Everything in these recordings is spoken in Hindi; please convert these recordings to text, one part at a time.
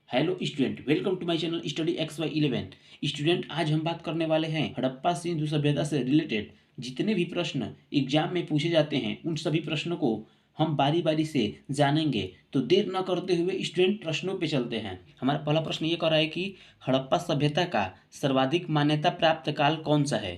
Hello student, welcome to my channel study X Y 11। Student, आज हम बात करने वाले हैं हड़प्पा सिंधु सभ्यता से रिलेटेड जितने भी प्रश्न एग्जाम में पूछे जाते हैं उन सभी प्रश्नों को हम बारी बारी से जानेंगे। तो देर न करते हुए स्टूडेंट प्रश्नों पे चलते हैं। हमारा पहला प्रश्न ये कर रहा है कि हड़प्पा सभ्यता का सर्वाधिक मान्यता प्राप्त काल कौन सा है।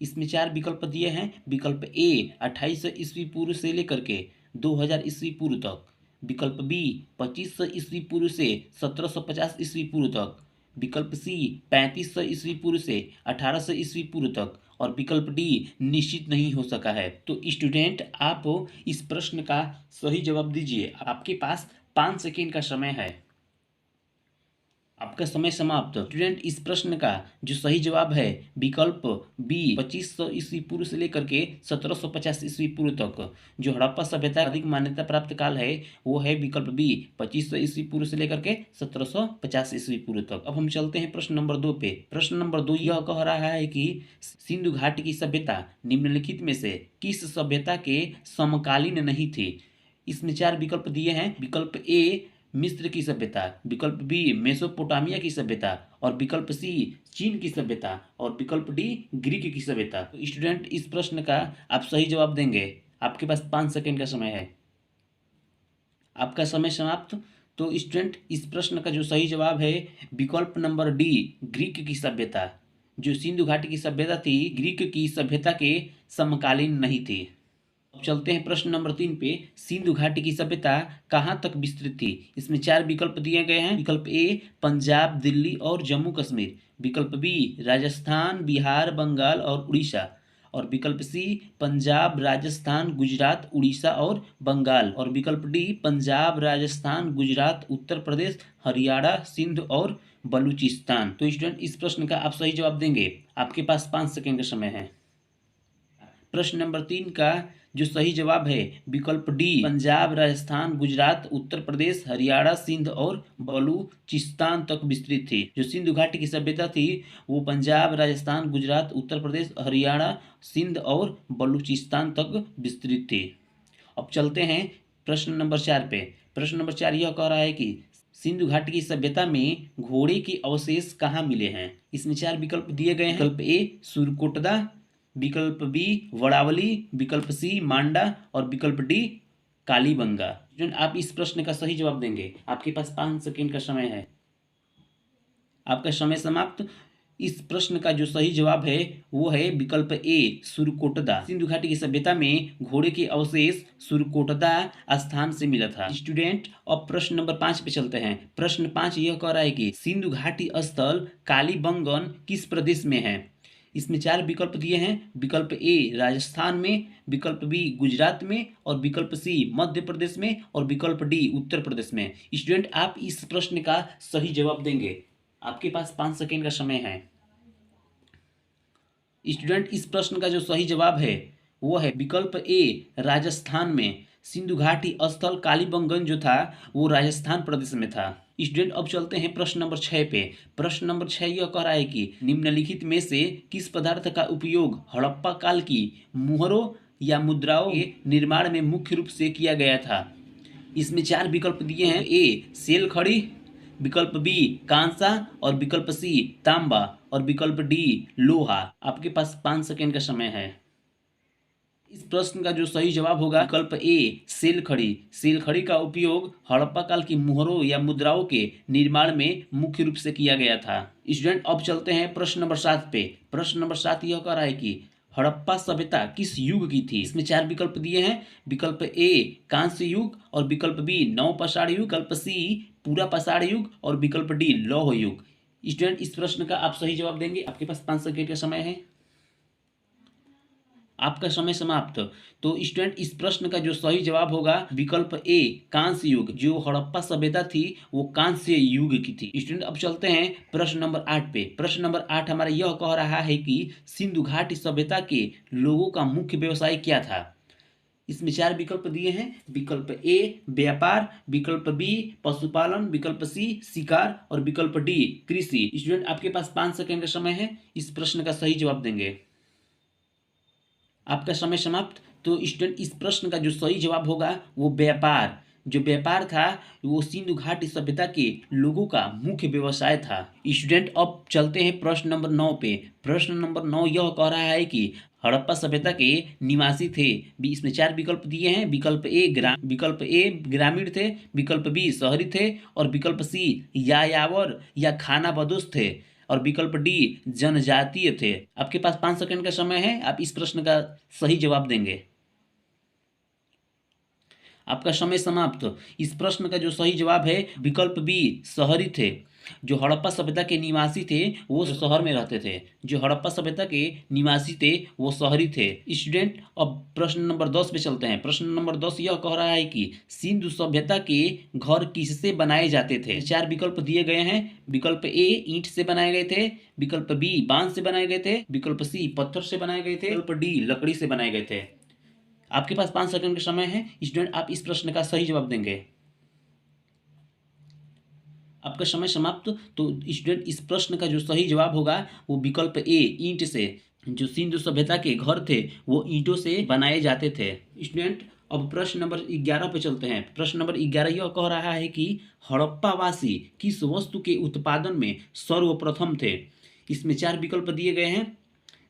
इसमें चार विकल्प दिए हैं। विकल्प ए 2800 ईस्वी पूर्व से लेकर के 2000 ईस्वी पूर्व तक। विकल्प बी 2500 ईस्वी पूर्व से 1750 ईस्वी पूर्व तक। विकल्प सी 3500 ईस्वी पूर्व से 1800 ईस्वी पूर्व तक। और विकल्प डी निश्चित नहीं हो सका है। तो स्टूडेंट, आप इस प्रश्न का सही जवाब दीजिए। आपके पास 5 सेकेंड का समय है। आपका समय समाप्त। स्टूडेंट, इस प्रश्न का जो सही जवाब है विकल्प बी 2500 ईस्वी पूर्व से लेकर के 1750 ईस्वी पूर्व तक। जो हड़प्पा सभ्यता अधिक मान्यता प्राप्त काल है वो है विकल्प बी 2500 ईस्वी पूर्व से लेकर के 1750 ईस्वी पूर्व तक। अब हम चलते हैं प्रश्न नंबर 2 पे। प्रश्न नंबर 2 यह कह रहा है कि सिंधु घाटी की सभ्यता निम्नलिखित में से किस सभ्यता के समकालीन नहीं थी। इसमें चार विकल्प दिए हैं। विकल्प ए मिस्र की सभ्यता, विकल्प बी मेसोपोटामिया की सभ्यता, और विकल्प सी चीन की सभ्यता, और विकल्प डी ग्रीक की सभ्यता। तो स्टूडेंट, इस प्रश्न का आप सही जवाब देंगे। आपके पास 5 सेकेंड का समय है। आपका समय समाप्त। तो स्टूडेंट, इस प्रश्न का जो सही जवाब है विकल्प नंबर डी ग्रीक की सभ्यता। जो सिंधु घाटी की सभ्यता थी ग्रीक की सभ्यता के समकालीन नहीं थी। अब चलते हैं प्रश्न नंबर 3 पे। सिंधु घाटी की सभ्यता कहाँ तक विस्तृत थी। इसमें चार विकल्प दिए गए हैं। विकल्प ए पंजाब, दिल्ली और जम्मू कश्मीर। विकल्प बी राजस्थान, बिहार, बंगाल और उड़ीसा। और विकल्प सी पंजाब, राजस्थान, गुजरात, उड़ीसा और बंगाल। और विकल्प डी पंजाब, राजस्थान, गुजरात, उत्तर प्रदेश, हरियाणा, सिंध और बलूचिस्तान। तो स्टूडेंट, इस प्रश्न का आप सही जवाब देंगे। आपके पास 5 सेकेंड का समय है। प्रश्न नंबर 3 का जो सही जवाब है विकल्प डी पंजाब, राजस्थान, गुजरात, उत्तर प्रदेश, हरियाणा, सिंध और बलूचिस्तान तक विस्तृत थी। जो सिंधु घाटी की सभ्यता थी वो पंजाब, राजस्थान, गुजरात, उत्तर प्रदेश, हरियाणा, सिंध और बलूचिस्तान तक विस्तृत थी। अब चलते हैं प्रश्न नंबर 4 पे। प्रश्न नंबर 4 यह कह रहा है कि सिंधु घाटी की सभ्यता में घोड़े के अवशेष कहाँ मिले हैं। इसमें चार विकल्प दिए गए हैं। विकल्प ए सुरकोटदा, विकल्प बी वड़ावली, विकल्प सी मांडा और विकल्प डी कालीबंगा। स्टूडेंट, आप इस प्रश्न का सही जवाब देंगे। आपके पास 5 सेकेंड का समय है। आपका समय समाप्त। इस प्रश्न का जो सही जवाब है वो है विकल्प ए सुरकोटदा। सिंधु घाटी की सभ्यता में घोड़े के अवशेष सुरकोटदा स्थान से मिला था। स्टूडेंट, अब प्रश्न नंबर 5 पे चलते हैं। प्रश्न 5 यह कह रहा है कि सिंधु घाटी स्थल कालीबंगन किस प्रदेश में है। इसमें चार विकल्प दिए हैं। विकल्प ए राजस्थान में, विकल्प बी गुजरात में, और विकल्प सी मध्य प्रदेश में, और विकल्प डी उत्तर प्रदेश में। स्टूडेंट, आप इस प्रश्न का सही जवाब देंगे। आपके पास 5 सेकेंड का समय है। स्टूडेंट, इस प्रश्न का जो सही जवाब है वो है विकल्प ए राजस्थान में। सिंधु घाटी स्थल कालीबंगन जो था वो राजस्थान प्रदेश में था। स्टूडेंट, अब चलते हैं प्रश्न नंबर 6 पे। प्रश्न नंबर 6 यह कह रहा है कि निम्नलिखित में से किस पदार्थ का उपयोग हड़प्पा काल की मुहरों या मुद्राओं के निर्माण में मुख्य रूप से किया गया था। इसमें चार विकल्प दिए हैं। ए सेल खड़ी, विकल्प बी कांसा, और विकल्प सी तांबा, और विकल्प डी लोहा। आपके पास 5 सेकेंड का समय है। इस प्रश्न का जो सही जवाब होगा विकल्प ए सेल खड़ी। सेल खड़ी का उपयोग हड़प्पा काल की मुहरों या मुद्राओं के निर्माण में मुख्य रूप से किया गया था। स्टूडेंट, अब चलते हैं प्रश्न नंबर 7 पे। प्रश्न नंबर 7 यह कह रहा है कि हड़प्पा सभ्यता किस युग की थी। इसमें चार विकल्प दिए हैं। विकल्प ए कांस्य युग, और विकल्प बी नवपाषाण युग, विकल्प सी पूरा पाषाण युग, और विकल्प डी लौह युग। स्टूडेंट, इस प्रश्न का आप सही जवाब देंगे। आपके पास 5 सेकेंड का समय है। आपका समय समाप्त। तो स्टूडेंट, इस प्रश्न का जो सही जवाब होगा विकल्प ए कांस्य युग। जो हड़प्पा सभ्यता थी वो कांस्य युग की थी। स्टूडेंट, अब चलते हैं प्रश्न नंबर 8 पे। प्रश्न नंबर 8 हमारा यह कह रहा है कि सिंधु घाटी सभ्यता के लोगों का मुख्य व्यवसाय क्या था। इसमें चार विकल्प दिए हैं। विकल्प ए व्यापार, विकल्प बी पशुपालन, विकल्प सी शिकार, और विकल्प डी कृषि। स्टूडेंट, आपके पास 5 सेकेंड का समय है। इस प्रश्न का सही जवाब देंगे। आपका समय समाप्त। तो स्टूडेंट, इस प्रश्न का जो सही जवाब होगा वो व्यापार। जो व्यापार था वो सिंधु घाटी सभ्यता के लोगों का मुख्य व्यवसाय था। स्टूडेंट अब चलते हैं प्रश्न नंबर 9 पे। प्रश्न नंबर 9 यह कह रहा है कि हड़प्पा सभ्यता के निवासी थे। इसमें 4 विकल्प दिए हैं। विकल्प ए ग्रामीण थे, विकल्प बी शहरी थे, और विकल्प सी यायावर या खानाबदोश थे, और विकल्प डी जनजातीय थे। आपके पास 5 सेकंड का समय है, आप इस प्रश्न का सही जवाब देंगे। आपका समय समाप्त। इस प्रश्न का जो सही जवाब है विकल्प बी शहरी थे। जो हड़प्पा सभ्यता के निवासी थे वो शहर में रहते थे। जो हड़प्पा सभ्यता के निवासी थे वो शहरी थे। स्टूडेंट अब प्रश्न नंबर 10 पे चलते हैं। प्रश्न नंबर 10 यह कह रहा है कि सिंधु सभ्यता के घर किससे बनाए जाते थे। 4 विकल्प दिए गए हैं। विकल्प ए ईंट से बनाए गए थे, विकल्प बी बांस से बनाए गए थे, विकल्प सी पत्थर से बनाए गए थे, विकल्प डी लकड़ी से बनाए गए थे। आपके पास 5 सेकंड का समय है। स्टूडेंट आप इस प्रश्न का सही जवाब देंगे। आपका समय समाप्त। तो स्टूडेंट इस प्रश्न का जो सही जवाब होगा वो विकल्प ए ईंट से। जो सिंधु सभ्यता के घर थे वो ईंटों से बनाए जाते थे। स्टूडेंट अब प्रश्न नंबर 11 पे चलते हैं। प्रश्न नंबर 11 यह कह रहा है कि हड़प्पावासी किस वस्तु के उत्पादन में सर्वप्रथम थे। इसमें 4 विकल्प दिए गए हैं।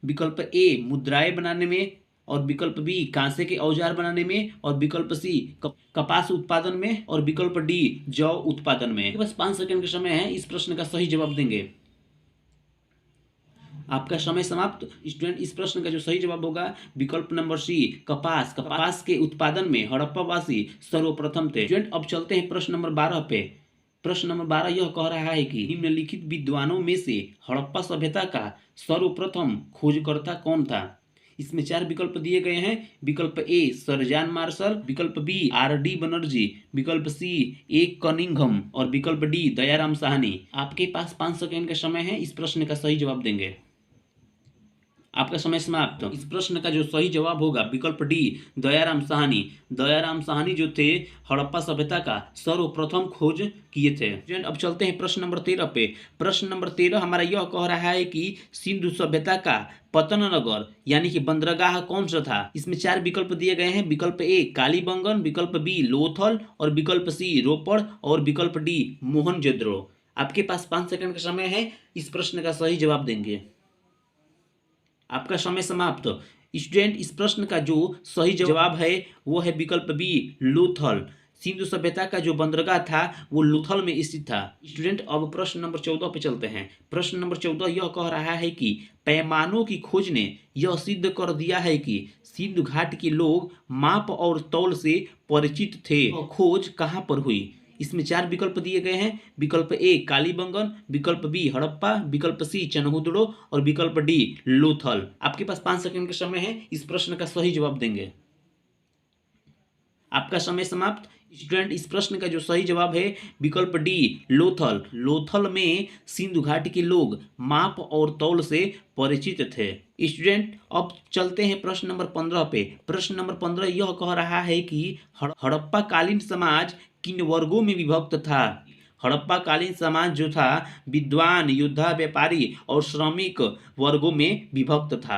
विकल्प ए मुद्राएं बनाने में, और विकल्प बी कांसे के औजार बनाने में, और विकल्प सी कपास उत्पादन में, और विकल्प डी जौ उत्पादन में। बस 5 सेकंड का समय है, इस प्रश्न का सही जवाब देंगे। आपका समय समाप्त। स्टूडेंट इस प्रश्न का जो सही जवाब होगा विकल्प नंबर सी कपास के उत्पादन में हड़प्पावासी सर्वप्रथम थे। स्टूडेंट अब चलते हैं प्रश्न नंबर 12 पे। प्रश्न नंबर 12 यह कह रहा है कि निम्नलिखित विद्वानों में से हड़प्पा सभ्यता का सर्वप्रथम खोजकर्ता कौन था। इसमें 4 विकल्प दिए गए हैं। विकल्प ए सर जॉन मार्शल, विकल्प बी आर.डी. बनर्जी, विकल्प सी ए कनिंघम, और विकल्प डी दयाराम साहनी। आपके पास 5 सेकंड का समय है, इस प्रश्न का सही जवाब देंगे। आपका समय समाप्त। इस प्रश्न का जो सही जवाब होगा विकल्प डी दयाराम साहनी। दयाराम साहनी जो थे हड़प्पा सभ्यता का सर्वप्रथम खोज किए थे। अब चलते हैं प्रश्न नंबर 13 पे। प्रश्न नंबर 13 हमारा यह कह रहा है कि सिंधु सभ्यता का पतन नगर यानी कि बंदरगाह कौन सा था। इसमें 4 विकल्प दिए गए हैं। विकल्प ए कालीबंगन, विकल्प बी लोथल, और विकल्प सी रोपड़, और विकल्प डी मोहनजोदड़ो। आपके पास 5 सेकंड का समय है, इस प्रश्न का सही जवाब देंगे। आपका समय समाप्त। स्टूडेंट इस प्रश्न का जो सही जवाब है वो है विकल्प बी लोथल। सिंधु सभ्यता का जो बंदरगाह था वो लोथल में स्थित था। स्टूडेंट अब प्रश्न नंबर 14 पे चलते हैं। प्रश्न नंबर 14 यह कह रहा है कि पैमानों की खोज ने यह सिद्ध कर दिया है कि सिंधु घाट के लोग माप और तौल से परिचित थे। खोज कहाँ पर हुई। इसमें 4 विकल्प दिए गए हैं। विकल्प ए कालीबंगन, विकल्प बी हड़प्पा, विकल्प सी चनहुदड़ो, और विकल्प डी लोथल। आपके पास 5 सेकंड का समय है, इस प्रश्न का सही जवाब देंगे। आपका समय समाप्त। स्टूडेंट इस प्रश्न का जो सही जवाब है विकल्प डी लोथल। लोथल में सिंधु घाटी के लोग माप और तौल से परिचित थे। स्टूडेंट अब चलते हैं प्रश्न नंबर 15 पे। प्रश्न नंबर 15 यह कह रहा है कि हड़प्पा कालीन समाज किन वर्गों में विभक्त था। हड़प्पा कालीन समाज जो था विद्वान, योद्धा, व्यापारी और श्रमिक वर्गों में विभक्त था।